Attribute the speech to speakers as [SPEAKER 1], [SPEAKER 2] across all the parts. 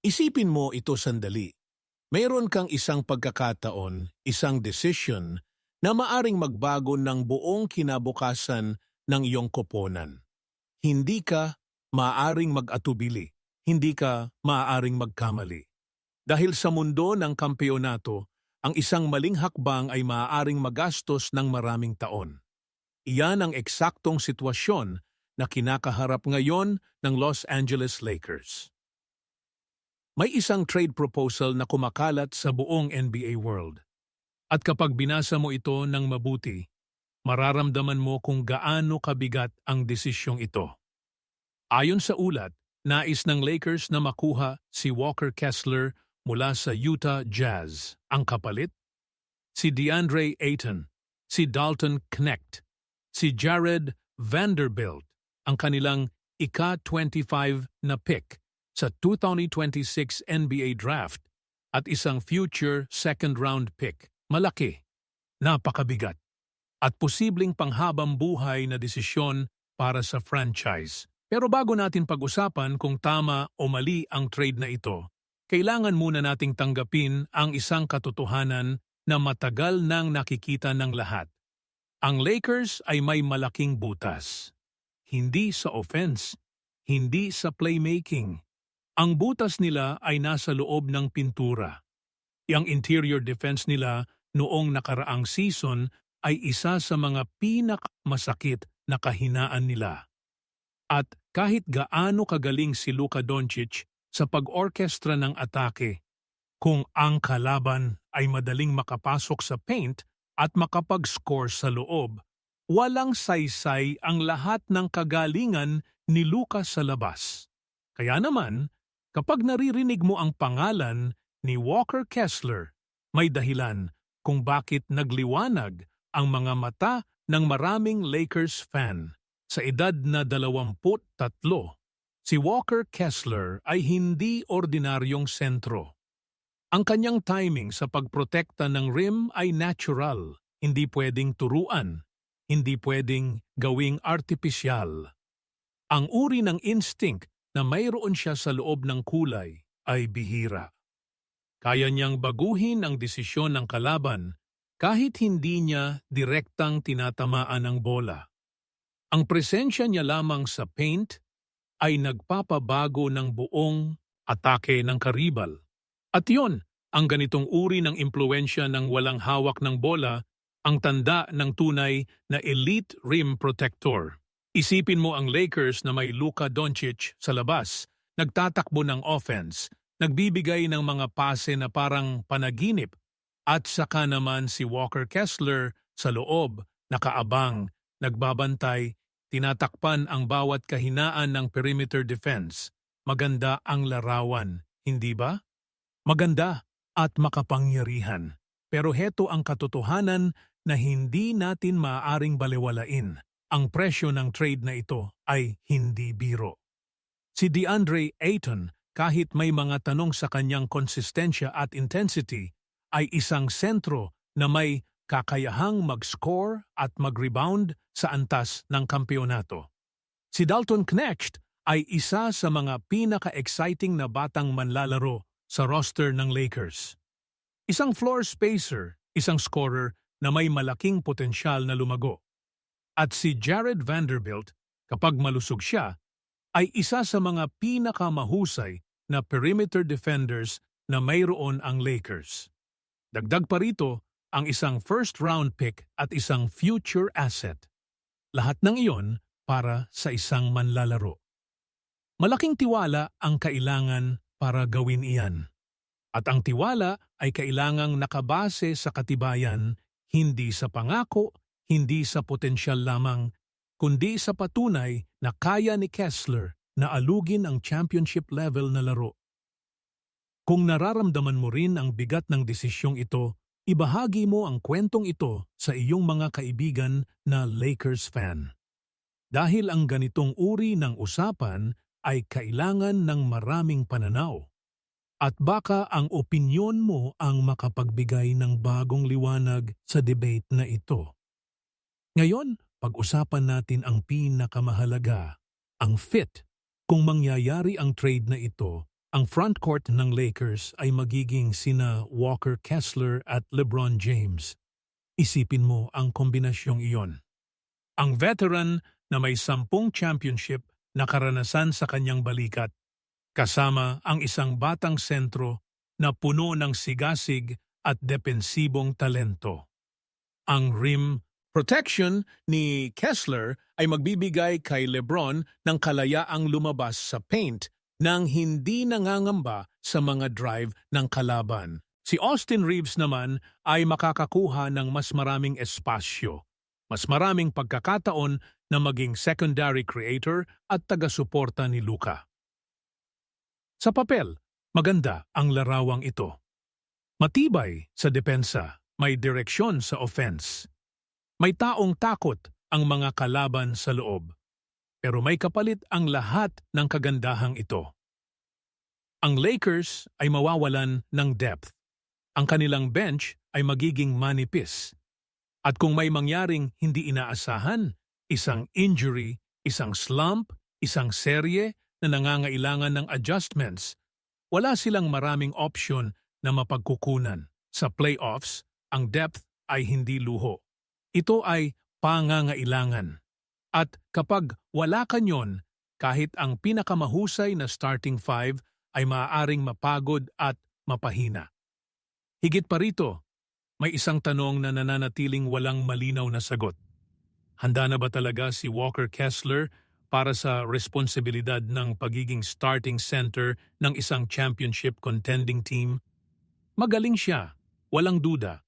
[SPEAKER 1] Isipin mo ito sandali. Mayroon kang isang pagkakataon, isang desisyon na maaring magbago ng buong kinabukasan ng iyong koponan. Hindi ka maaaring mag-atubili, hindi ka maaaring magkamali. Dahil sa mundo ng kampeonato, ang isang maling hakbang ay maaaring magastos ng maraming taon. Iyan ang eksaktong sitwasyon na kinakaharap ngayon ng Los Angeles Lakers. May isang trade proposal na kumakalat sa buong NBA world. At kapag binasa mo ito ng mabuti, mararamdaman mo kung gaano kabigat ang desisyong ito. Ayon sa ulat, nais ng Lakers na makuha si Walker Kessler mula sa Utah Jazz. Ang kapalit? Si DeAndre Ayton, si Dalton Knecht, si Jared Vanderbilt, ang kanilang ika-25 na pick sa 2026 NBA Draft at isang future second-round pick. Malaki, napakabigat, at posibleng panghabang buhay na desisyon para sa franchise. Pero bago natin pag-usapan kung tama o mali ang trade na ito, kailangan muna nating tanggapin ang isang katotohanan na matagal nang nakikita ng lahat. Ang Lakers ay may malaking butas. Hindi sa offense, hindi sa playmaking. Ang butas nila ay nasa loob ng pintura. Ang interior defense nila noong nakaraang season ay isa sa mga pinakamasakit na kahinaan nila. At kahit gaano kagaling si Luka Doncic sa pag-orkestra ng atake, kung ang kalaban ay madaling makapasok sa paint at makapag-score sa loob, walang saysay ang lahat ng kagalingan ni Luka sa labas. Kaya naman, kapag naririnig mo ang pangalan ni Walker Kessler, may dahilan kung bakit nagliwanag ang mga mata ng maraming Lakers fan. Sa edad na 23, si Walker Kessler ay hindi ordinaryong sentro. Ang kanyang timing sa pagprotekta ng rim ay natural, hindi pwedeng turuan, hindi pwedeng gawing artipisyal. Ang uri ng instinct na mayroon siya sa loob ng kulay ay bihira. Kaya niyang baguhin ang desisyon ng kalaban kahit hindi niya direktang tinatamaan ang bola. Ang presensya niya lamang sa paint ay nagpapabago ng buong atake ng karibal. At yon, ang ganitong uri ng impluensya ng walang hawak ng bola, ang tanda ng tunay na elite rim protector. Isipin mo ang Lakers na may Luka Doncic sa labas, nagtatakbo ng offense, nagbibigay ng mga pase na parang panaginip, at saka naman si Walker Kessler sa loob, nakaabang, nagbabantay, tinatakpan ang bawat kahinaan ng perimeter defense. Maganda ang larawan, hindi ba? Maganda at makapangyarihan. Pero heto ang katotohanan na hindi natin maaaring balewalain. Ang presyo ng trade na ito ay hindi biro. Si DeAndre Ayton, kahit may mga tanong sa kanyang konsistensya at intensity, ay isang sentro na may kakayahang mag-score at mag-rebound sa antas ng kampeonato. Si Dalton Knecht ay isa sa mga pinaka-exciting na batang manlalaro sa roster ng Lakers. Isang floor spacer, isang scorer na may malaking potensyal na lumago. At si Jared Vanderbilt, kapag malusog siya, ay isa sa mga pinakamahusay na perimeter defenders na mayroon ang Lakers. Dagdag pa rito ang isang first-round pick at isang future asset. Lahat ng iyon para sa isang manlalaro. Malaking tiwala ang kailangan para gawin iyan. At ang tiwala ay kailangang nakabase sa katibayan, hindi sa pangako, hindi sa potensyal lamang, kundi sa patunay na kaya ni Kessler na alugin ang championship level na laro. Kung nararamdaman mo rin ang bigat ng desisyong ito, ibahagi mo ang kwentong ito sa iyong mga kaibigan na Lakers fan. Dahil ang ganitong uri ng usapan ay kailangan ng maraming pananaw. At baka ang opinyon mo ang makapagbigay ng bagong liwanag sa debate na ito. Ngayon, pag-usapan natin ang pinakamahalaga, ang fit. Kung mangyayari ang trade na ito,
[SPEAKER 2] Ang frontcourt ng Lakers ay magiging sina Walker Kessler at LeBron James. Isipin mo ang kombinasyong iyon. Ang veteran na may 10 championship na karanasan sa kanyang balikat, kasama ang isang batang sentro na puno ng sigasig at depensibong talento. Ang rim
[SPEAKER 1] Protection ni Kessler ay magbibigay kay LeBron ng kalayaang lumabas sa paint nang hindi nangangamba sa mga drive ng kalaban. Si Austin Reeves naman ay makakakuha ng mas maraming espasyo, mas maraming pagkakataon na maging secondary creator at taga-suporta ni Luka. Sa papel, maganda ang larawang ito. Matibay sa depensa, may direksyon sa offense. May taong takot ang mga kalaban sa loob, pero may kapalit ang lahat ng kagandahang ito. Ang Lakers ay mawawalan ng depth. Ang kanilang bench ay magiging manipis. At kung may mangyaring hindi inaasahan, isang injury, isang slump, isang serye na nangangailangan ng adjustments, wala silang maraming option na mapagkukunan. Sa playoffs, ang depth ay hindi luho. Ito ay pangangailangan. At kapag wala ka nyon, kahit ang pinakamahusay na starting five ay maaaring mapagod at mapahina. Higit pa rito, may isang tanong na nananatiling walang malinaw na sagot. Handa na ba talaga si Walker Kessler para sa responsibilidad ng pagiging starting center ng isang championship contending team? Magaling siya, walang duda.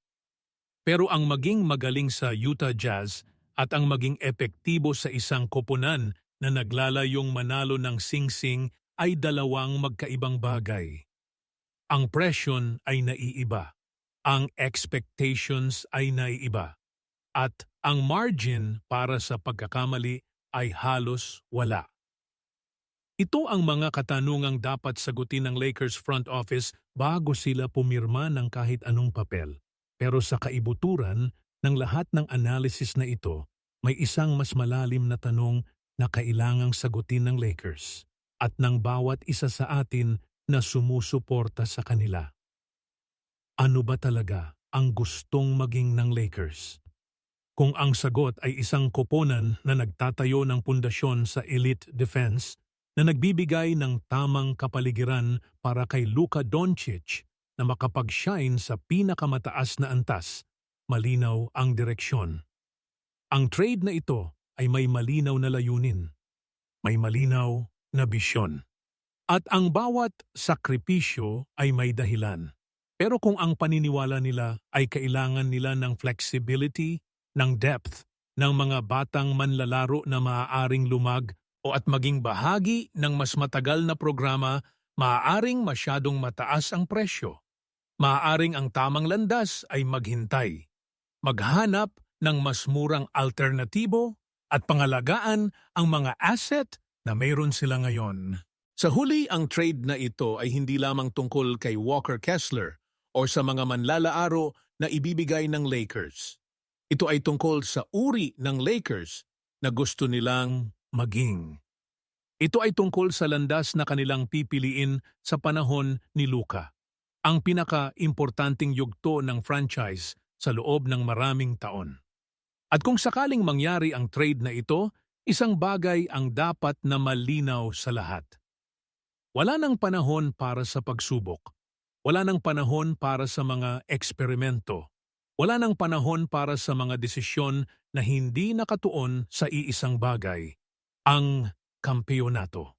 [SPEAKER 1] Pero ang maging magaling sa Utah Jazz at ang maging epektibo sa isang koponan na naglalayong manalo ng sing-sing ay dalawang magkaibang bagay. Ang presyon ay naiiba, ang expectations ay naiiba, at ang margin para sa pagkakamali ay halos wala. Ito ang mga katanungang dapat sagutin ng Lakers front office bago sila pumirma ng kahit anong papel. Pero sa kaibuturan ng lahat ng analysis na ito, may isang mas malalim na tanong na kailangang sagutin ng Lakers at ng bawat isa sa atin na sumusuporta sa kanila. Ano ba talaga ang gustong maging ng Lakers? Kung ang sagot ay isang koponan na nagtatayo ng pundasyon sa elite defense na nagbibigay ng tamang kapaligiran para kay Luka Doncic na makapag-shine sa pinakamataas na antas, malinaw ang direksyon. Ang trade na ito ay may malinaw na layunin, may malinaw na bisyon. At ang bawat sakripisyo ay may dahilan. Pero kung ang paniniwala nila ay kailangan nila ng flexibility, ng depth, ng mga batang manlalaro na maaaring lumag o at maging bahagi ng mas matagal na programa, maaaring masyadong mataas ang presyo. Maaaring ang tamang landas ay maghintay, maghanap ng mas murang alternatibo at pangalagaan ang mga asset na mayroon sila ngayon. Sa huli, ang trade na ito ay hindi lamang tungkol kay Walker Kessler o sa mga manlalaaro na ibibigay ng Lakers. Ito ay tungkol sa uri ng Lakers na gusto nilang maging. Ito ay tungkol sa landas na kanilang pipiliin sa panahon ni Luka, ang pinaka-importanting yugto ng franchise sa loob ng maraming taon. At kung sakaling mangyari ang trade na ito, isang bagay ang dapat na malinaw sa lahat. Wala nang panahon para sa pagsubok. Wala nang panahon para sa mga eksperimento. Wala nang panahon para sa mga desisyon na hindi nakatuon sa iisang bagay, ang kampeonato.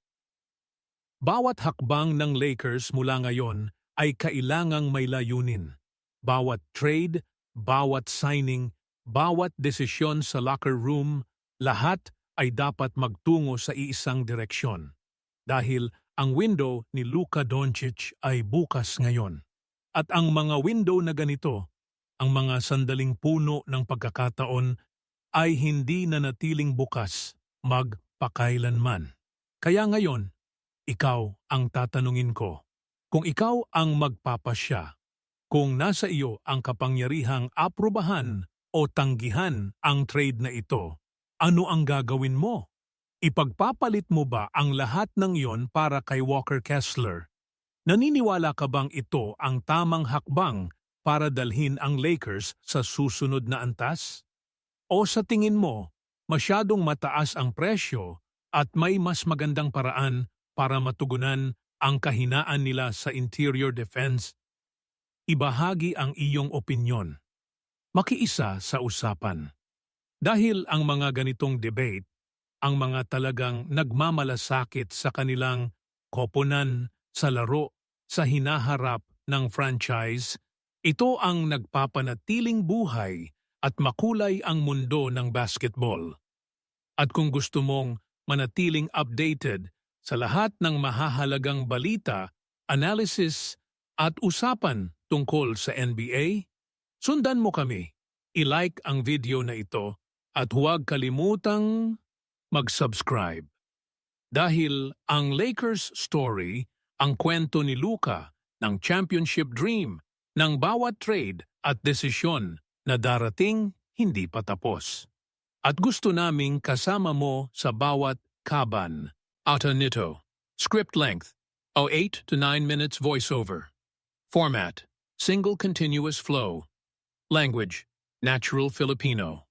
[SPEAKER 1] Bawat hakbang ng Lakers mula ngayon ay kailangang may layunin. Bawat trade, bawat signing, bawat desisyon sa locker room, lahat ay dapat magtungo sa iisang direksyon. Dahil ang window ni Luka Doncic ay bukas ngayon. At ang mga window na ganito, ang mga sandaling puno ng pagkakataon, ay hindi nanatiling bukas magpakailanman. Kaya ngayon, ikaw ang tatanungin ko. Kung ikaw ang magpapasya, kung nasa iyo ang kapangyarihang aprubahan o tanggihan ang trade na ito, ano ang gagawin mo? Ipagpapalit mo ba ang lahat ng iyon para kay Walker Kessler?
[SPEAKER 2] Naniniwala ka bang ito ang tamang hakbang para dalhin ang Lakers sa susunod na antas? O sa tingin mo, masyadong mataas ang presyo at may mas magandang paraan para matugunan ang kahinaan nila sa interior defense? Ibahagi ang iyong opinyon. Makiisa sa usapan. Dahil ang mga ganitong debate, ang mga talagang nagmamalasakit sa kanilang koponan sa laro sa hinaharap ng franchise, ito ang nagpapanatiling buhay at makulay ang mundo ng basketball. At kung gusto mong manatiling updated sa lahat ng mahahalagang balita, analysis at usapan tungkol sa NBA, sundan mo kami. I-like ang video na ito at huwag kalimutang mag-subscribe. Dahil ang Lakers story, ang kwento ni Luka ng championship dream, ng bawat trade at desisyon na darating hindi pa tapos. At gusto naming kasama mo sa bawat kaban. Ata nito. Script length, 8 to 9 minutes voiceover. Format, single continuous flow. Language, natural Filipino.